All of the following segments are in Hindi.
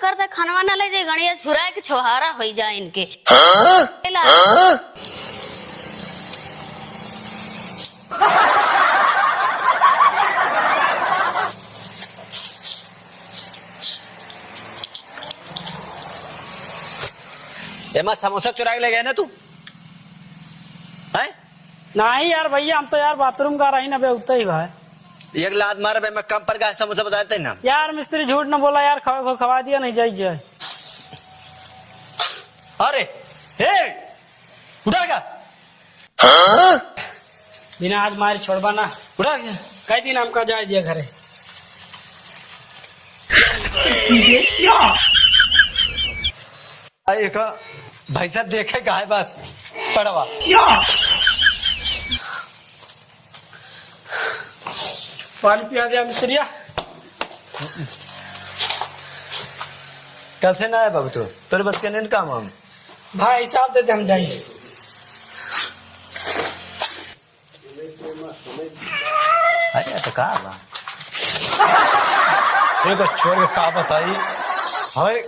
करता खानवा ना ले जाए गणिया छुरा के छोहारा हो जाए इनके। एमा समोसा चुरा के ले गए ना तू है? नहीं यार भैया हम तो यार बाथरूम का रही ना बे उतना ही भाई। एक लात मार मैं कम पर गया समोसा बताते ना यार मिस्त्री झूठ न बोला यार, खवा दिया नहीं जाए जाए। अरे हे उठा क्या बिना आज मार छोड़बा ना, उठा क्या कई दिन हमका जाए दिया घरे। एक भैंसा देखे गाय बस पड़वा पानी पिया दिया मिस्त्रिया। कल से ना है बाबू तू तेरे बस के नहीं काम हम भाई हिसाब देते हम जाइए। अरे तो कहा बा एक चोर के कहा बताई अरे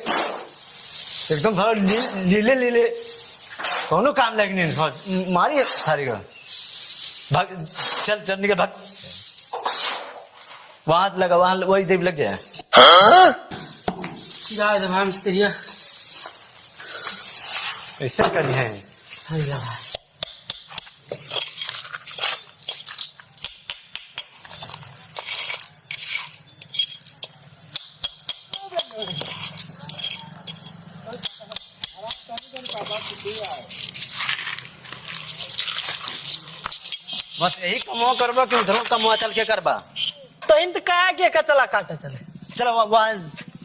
एकदम सारा लीले लीले कौनो काम लगे नहीं मारी सारी का भाग चल चल निकल भाग वहां लगा वहां वही देव लग जाए। जाए दे भाई मिस्त्रिया ऐसे कर है बस यही कमवा करबा कि उधर कमवा चल के करबा तो इंत क्या चला काटा चले। चला वहाँ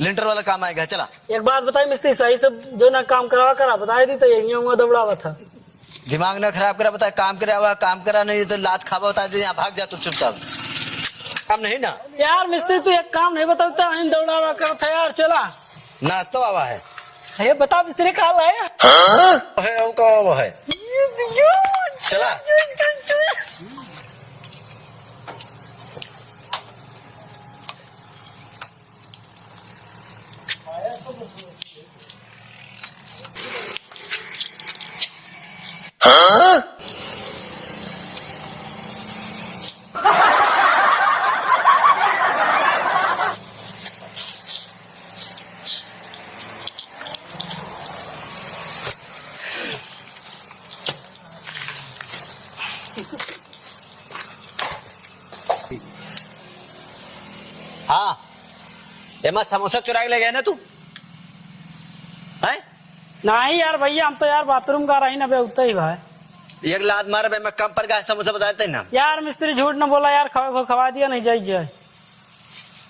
लिंटर वाला काम आएगा चला। एक बात बताई मिस्त्री सही से जो ना काम करवा करा बताई दी तो यही दौड़ावा था। दिमाग ना खराब करा बता काम करा काम करा नहीं तो लात खावा बता दे यहाँ भाग जा तू चुपचाप काम नहीं ना यार मिस्त्री तू एक काम नहीं बताता दौड़ावा कर था यार चला नाश्ता आवा है ये बता मिस्त्री कहा लाया है वो है चला हाँ एमा समोसा चुरा के ले गए ना तू है? नहीं यार भैया हम तो यार बाथरूम का रही ना बे उतना ही भाई। एक लात मार मैं कम पर गया समोसा बताते ना यार मिस्त्री झूठ न बोला यार, खवा दिया नहीं जाए जाए।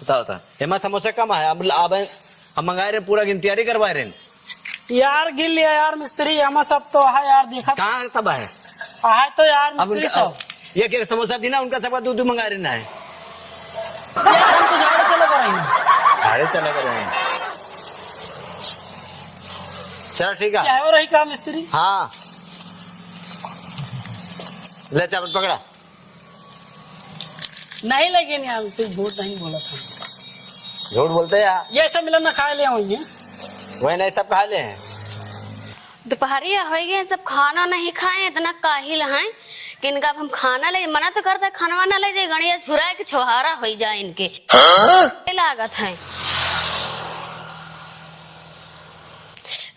बता एमा समोसा कम है अब हम मंगाए रहे पूरा गिनतियारी करवाए रहे यार गिन लिया यार मिस्त्री हम सब तो है यार देखा कहाँ तब है तो यार अब मिस्त्री उनका सब एक समोसा दी ना उनका सबका दूध मंगा रहे ना है यार हम तो झाड़ू चले कर अरे चला कर रहे हैं चलो ठीक है चाहे रही का मिस्त्री। हाँ ले चावल पकड़ा नहीं लगे नहीं यार मिस्त्री झूठ नहीं बोला था। झूठ बोलते यार ये सब मिलन खा ले होंगे वही नहीं सब खा ले हैं दोपहरिया हो गए सब खाना नहीं खाए इतना काहिल हैं कि इनका हम खाना ले मना तो करता खानवा ना ले जाए गणिया छुरा के छोहारा हो जाए इनके। लागत है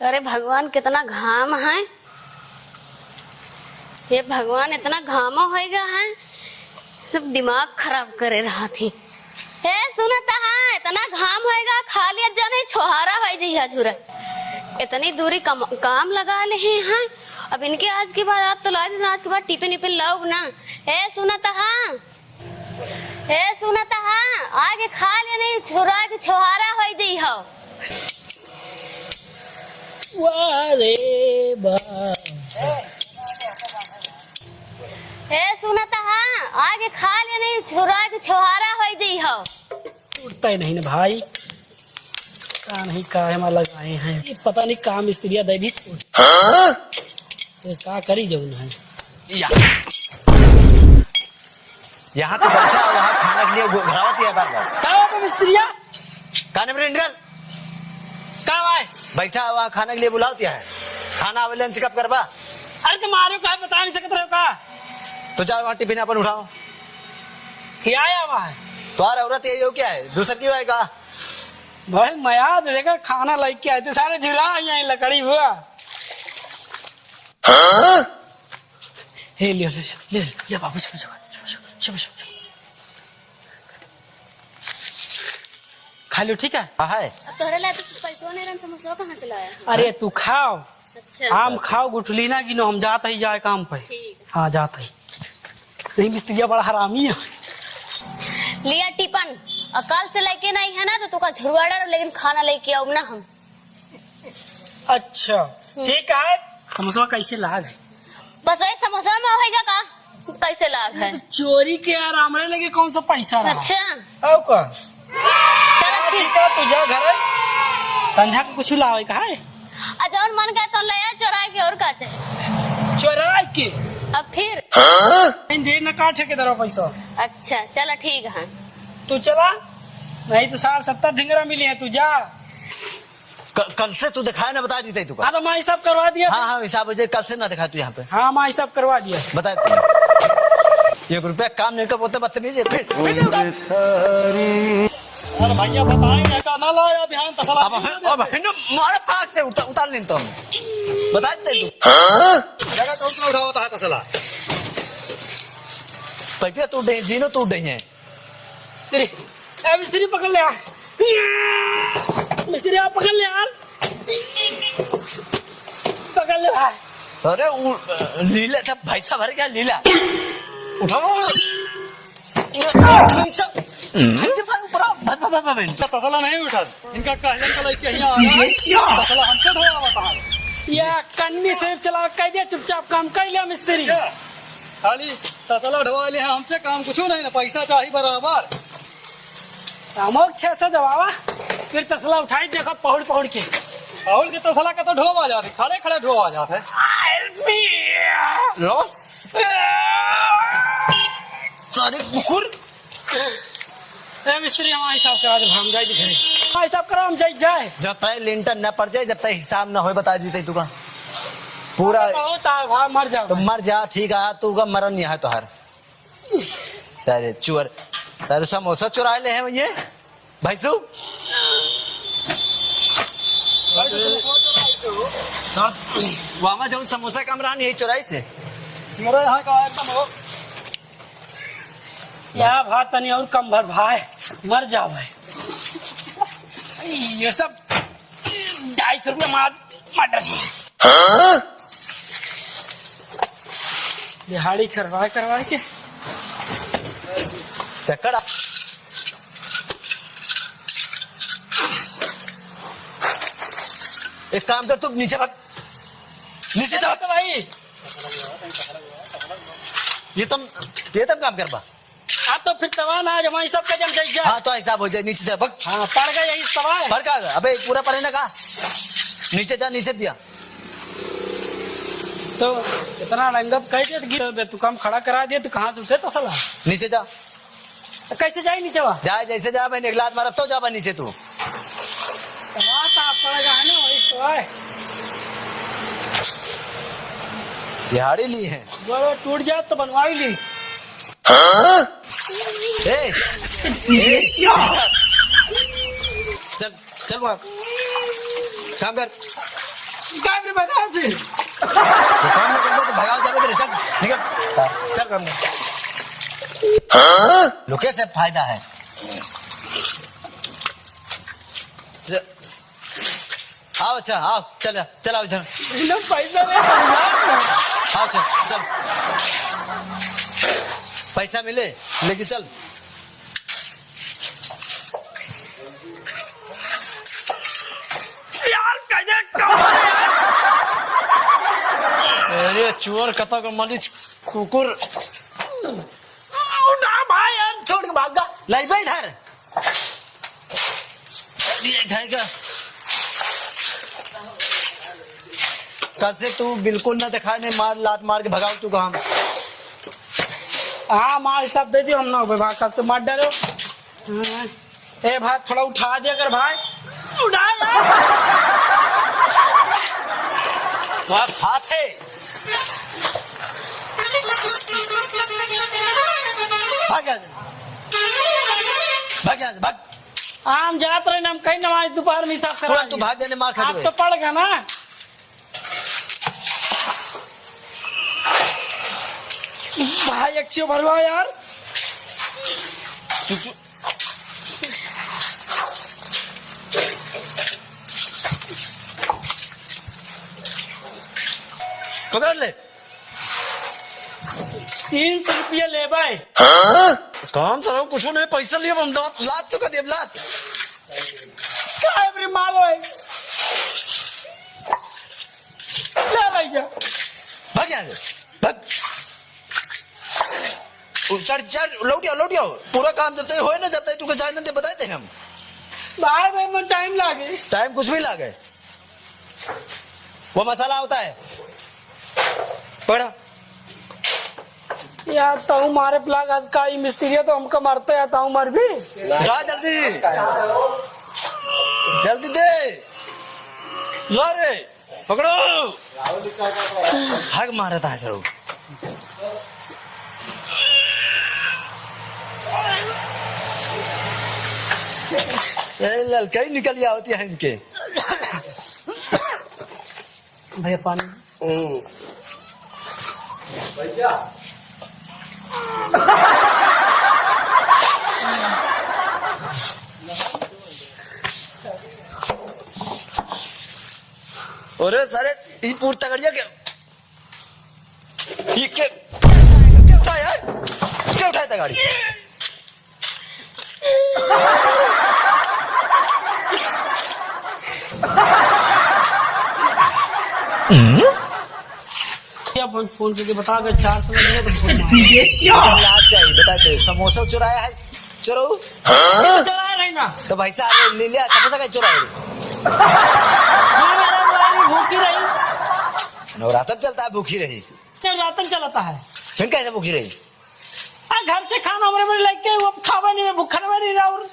अरे भगवान कितना घाम है ये भगवान इतना घामो हो गया है सब दिमाग खराब करे रहा थी। हे सुनता है इतना घाम होएगा खा लिया जाने छोहारा हो जाइए छुरा इतनी दूरी काम लगा ले हैं अब इनके आज के बाद आप तो ला देना आज के बाद टिफिन निपिन लाओ ना। हे सुनता हाँ आगे खा लिया नहीं छुरा के छोहारा हो जाई हो। हे सुनता हाँ आगे खा लिया नहीं छुरा के छोहारा हो जाई हो। उठता ही नहीं ना भाई का नहीं का है लगाए हैं पता नहीं काम मिस्त्रिया दे भी का करी जाऊन है यहाँ तो बच्चा वहाँ खाने के लिए घरावती है बार बार का मिस्त्रिया खाने में निकल बैठा वहाँ खाने के लिए बुलाओ दिया है, खाना अवे लंच कब करवा? अरे तुम्हारे का बता नहीं सकते हो का? तो जाओ वहाँ टिफिन अपन उठाओ। क्या आया वहाँ? तुम्हारा औरत यही हो क्या है, दूसरा क्यों आएगा? भाई मैं देखा खाना लेके आए थे सारे झुरा यहाँ लकड़ी हुआ। ले लियो ले बाबू खा लो ठीक है। हाँ है। अब तोहरे लाए तो पैसा नहीं रन, समोसा कहाँ से लाया? अरे तू खाओ, अच्छा आम खाओ, गुठली ना गिनो, हम जाते ही जाए काम पे। ठीक हाँ जाते ही। नहीं मिस्त्रिया बड़ा हरामी है। लिया टिफिन, और कल से लेके नहीं है ना तो तुका झुरवाड़ा रहो, लेकिन खाना लेके आओ ना हम। अच्छा ठीक है। समोसा कैसे लाग है? बस वही समोसा में होएगा का? कैसे लाग है? चोरी के आराम लगे कौन सा पैसा रहा? अच्छा औ का चलो ठीक है, तू जा घर संझा को कुछ लावे का है? जौन मन का तो ले आ, चुरा के और का चाहिए? चोरा के अब फिर देर न काटे के दरो पैसा। अच्छा चलो ठीक है। तू चला, नहीं तो 60-70 ढिंगरा मिली है, तू जा। कल से तू दिखाया ना, बता दी तू का। हाँ तो मैं हिसाब करवा दिया। हाँ हिसाब हो जाए, कल से ना दिखा तू यहाँ पे। हाँ मैं हिसाब करवा दिया। बता तू 1 रुपया काम नहीं कर बोलते बदतमीज है। अरे भैया बताएंगे का ना लाया बिहान तसला। अब मारे पाक से उतार लें तो हम बता दे तू जगह कौन सा उठा होता है तसला? पैपिया तू डे जीनो तू डे है तेरे ए मिस्त्री पकड़ ले यार, मिस्त्री आप पकड़ ले यार, पकड़ ले भाई। अरे लीला था भाई साहब, भर गया लीला। उठाओ तसला नहीं उठा, इनका कहलन का लेके यहाँ आया, तसला हमसे धोया होता है। या कन्नी से चला कह दिया, चुपचाप काम कर लिया मिस्त्री। क्या खाली तसला ढवा ले हमसे काम कुछ नहीं ना, पैसा चाहिए बराबर। अमोक 600 दबावा, फिर तसला उठाई देखो पहुड़ के। राहुल के तसला का तो ढोवा जाते, खड़े खड़े ढोवा जाते। सारे कुकुर ए मिस्त्री हमारा हिसाब करा दे, हम जाए घरे। हमारा हिसाब करा, हम जाए। जब तक लिंटर न पड़ जाए, जब तक हिसाब न हो बता देते तू का पूरा बहुत भाई मर जाओ तो मर जा। ठीक है तू का मरण नहीं है तो हर सारे चोर सारे समोसा चुरा ले हैं ये भाईसू। वहां जाऊँ समोसा कमरा नहीं चुराई से मेरा यहाँ का एकदम हो। या भात तनी और कम भर भाई, मर जा भाई। ये सब 250 रुपये मटर दिहाड़ी करवाए के चक्कर। एक काम कर तू नीचे भाग, नीचे जा तो भाई। ये तुम काम कर बा। हाँ तो फिर तवा ना, हमारी सब का जम जाए। हाँ तो हिसाब हो जाए, नीचे जा भाग। हाँ पड़ गया यही तवा है। पर का अबे पूरा पड़े ना का, नीचे जा, नीचे दिया तो इतना रंगप कह दिया तू काम खड़ा करा दिया, तो कहाँ से उठे तसला? नीचे जा, तो कैसे जाए नीचे वहाँ? जा जैसे जा, मैंने एक लात मारा तो जा नीचे तू। तवा तो पड़ेगा है ना, वही तवा है। दिहाड़ी ली है, वो टूट जाए तो बनवा ही ली। ए, चल वहाँ काम कर। काम रे बता फिर। तो काम न कर तो भगाओ जावे करे, चल निकल, चल काम कर। लुके से फायदा है। आओ अच्छा आओ, चल आओ इधर। पैसा आओ चल पैसा मिले लेके चल। यार अरे चोर कता का मलिच कुकुर। उठा भाई यार, छोड़ के भाग जा। लाई भाई इधर का कल से तू बिल्कुल ना दिखा, नहीं मार लात मार के भगाओ तू काम। हाँ मार सब दे दियो, हम ना भाई कल से मार डालो। ए भाई थोड़ा उठा दिया कर भाई, उठा यार। हाथ है भाग यहाँ से। भाग यहाँ से, भाग हम जात रहे हम कहीं नमाज दोपहर में हिसाब थोड़ा करा तू भाग जाने मार खा आप तो पड़ गया ना। भाई अच्छी भरवा यार। पकड़ ले 300 रुपया ले भाई। काम सर कुछ नहीं पैसा लिया हम लात तो का दे लात काय मारो है ले जा। भाग यहाँ से भाग चढ़ चढ़ लौट आओ पूरा काम जब तक हो ना जब तक तुझे जाने दे बताए थे हम भाई भाई में टाइम लागे। टाइम कुछ भी लागे वो मसाला होता है पड़ा यार ताऊ मारे प्लाग आज का मिस्त्री है तो हमको मारते है ताऊ मर भी जा जल्दी जल्दी दे जोरे पकड़ो हग मारा था सर लड़का ही निकल गया होती है इनके भैया पानी अरे सारे ये पूरी तगड़िया क्या ये क्या उठाया क्या उठाया था गाड़ी फोन करके बता अगर 400 में दिया तो लात चाहिए बताते समोसा चुराया है चुराऊ चलाया नहीं ना तो भाई साहब ले लिया समोसा का चुराए भूखी रही नवरात्र चलता है भूखी रही रातन चलाता है फिर कैसे भूखी रही घर से खाना हमारे लेके वो खावा नहीं भूखा नहीं रहा और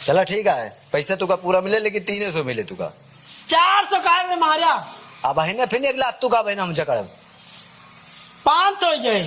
चला ठीक है पैसा तुका पूरा मिले लेकिन 300 मिले तुका 400 का है मारा अब है ना फिर एक लाख तुका बहना हम जकड़ 500 जाए